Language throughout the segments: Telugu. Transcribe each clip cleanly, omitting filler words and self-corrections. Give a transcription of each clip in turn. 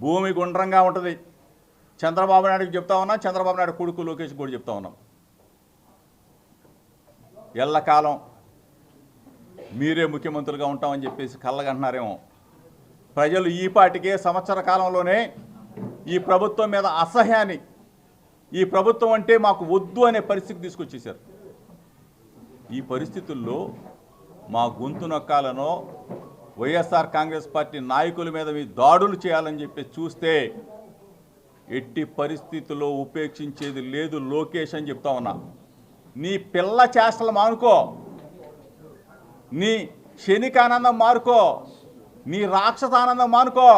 భూమి గుండ్రంగా ఉంటుంది. చంద్రబాబు నాయుడుకి చెప్తా ఉన్నాం, చంద్రబాబు నాయుడు కొడుకు లోకేష్ కూడా చెప్తా ఉన్నాం. ఎల్లకాలం మీరే ముఖ్యమంత్రులుగా ఉంటామని చెప్పేసి కళ్ళగంటున్నారేమో. ప్రజలు ఈ పాటికే సంవత్సర కాలంలోనే ఈ ప్రభుత్వం మీద అసహ్యాన్ని, ఈ ప్రభుత్వం అంటే మాకు వద్దు అనే పరిస్థితి తీసుకొచ్చేశారు. ఈ పరిస్థితుల్లో మా గొంతు నొక్కాలనో వైఎస్ఆర్ కాంగ్రెస్ పార్టీ నాయకుల మీద మీ దాడులు చేయాలని చెప్పి చూస్తే ఎట్టి పరిస్థితుల్లో ఉపేక్షించేది లేదు లోకేష్ అని చెప్తా ఉన్నా. నీ పిల్ల చేష్టలు మానుకో, నీ క్షణికానందం మానుకో, నీ రాక్షసానందం మానుకో.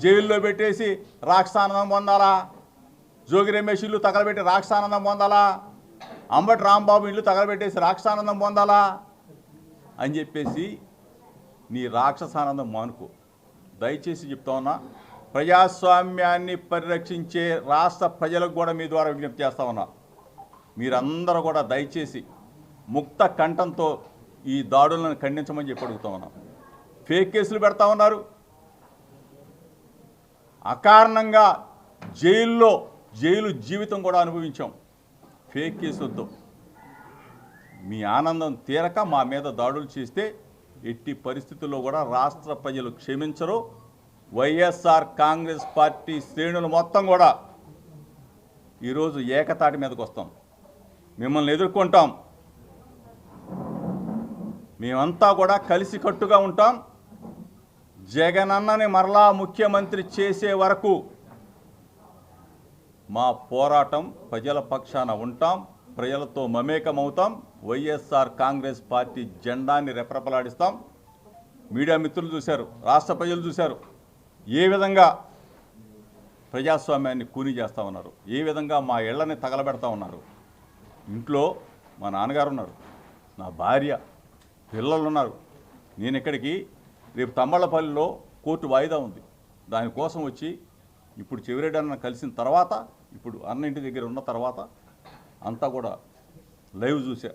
జైల్లో పెట్టేసి రాక్షసానందం పొందాలా, జోగి రమేష్ ఇల్లు తగలబెట్టి రాక్షసానందం పొందాలా, అంబటి రాంబాబు ఇల్లు తగలబెట్టేసి రాక్షసానందం పొందాలా అని చెప్పేసి నీ రాక్షసానందం మానుకో. దయచేసి చెప్తా ఉన్నా, ప్రజాస్వామ్యాన్ని పరిరక్షించే రాష్ట్ర ప్రజలకు కూడా మీ ద్వారా విజ్ఞప్తి చేస్తా ఉన్నా. మీరందరూ కూడా దయచేసి ముక్త కంఠంతో ఈ దాడులను ఖండించమని చెప్పి అడుగుతా ఉన్నాం. ఫేక్ కేసులు పెడతా ఉన్నారు, అకారణంగా జైలు జీవితం కూడా అనుభవించాం. ఫేక్ కేసులతో మీ ఆనందం తీరక మా మీద దాడులు చేస్తే ఎట్టి పరిస్థితుల్లో కూడా రాష్ట్ర ప్రజలు క్షమించరు. వైఎస్ఆర్ కాంగ్రెస్ పార్టీ శ్రేణులు మొత్తం కూడా ఈరోజు ఏకతాటి మీదకి వస్తాం, మిమ్మల్ని ఎదుర్కొంటాం. మేమంతా కూడా కలిసికట్టుగా ఉంటాం. జగనన్నని మరలా ముఖ్యమంత్రి చేసే వరకు మా పోరాటం ప్రజల పక్షాన ఉంటాం, ప్రజలతో మమేకమవుతాం. వైఎస్ఆర్ కాంగ్రెస్ పార్టీ జెండాన్ని రెపరెపలాడిస్తాం. మీడియా మిత్రులు చూశారు, రాష్ట్ర ప్రజలు చూశారు ఏ విధంగా ప్రజాస్వామ్యాన్ని కూని చేస్తూ ఉన్నారు, ఏ విధంగా మా ఇళ్లని తగలబెడతా ఉన్నారు. ఇంట్లో మా నాన్నగారు ఉన్నారు, నా భార్య, పిల్లలు ఉన్నారు. నేను ఇక్కడికి రేపు తమ్మళ్ళపల్లిలో కోర్టు వాయిదా ఉంది, దానికోసం వచ్చి ఇప్పుడు చెవిరెడ్డి అన్న కలిసిన తర్వాత, ఇప్పుడు అన్నింటి దగ్గర ఉన్న తర్వాత అంతా కూడా లైవ్ చూసా.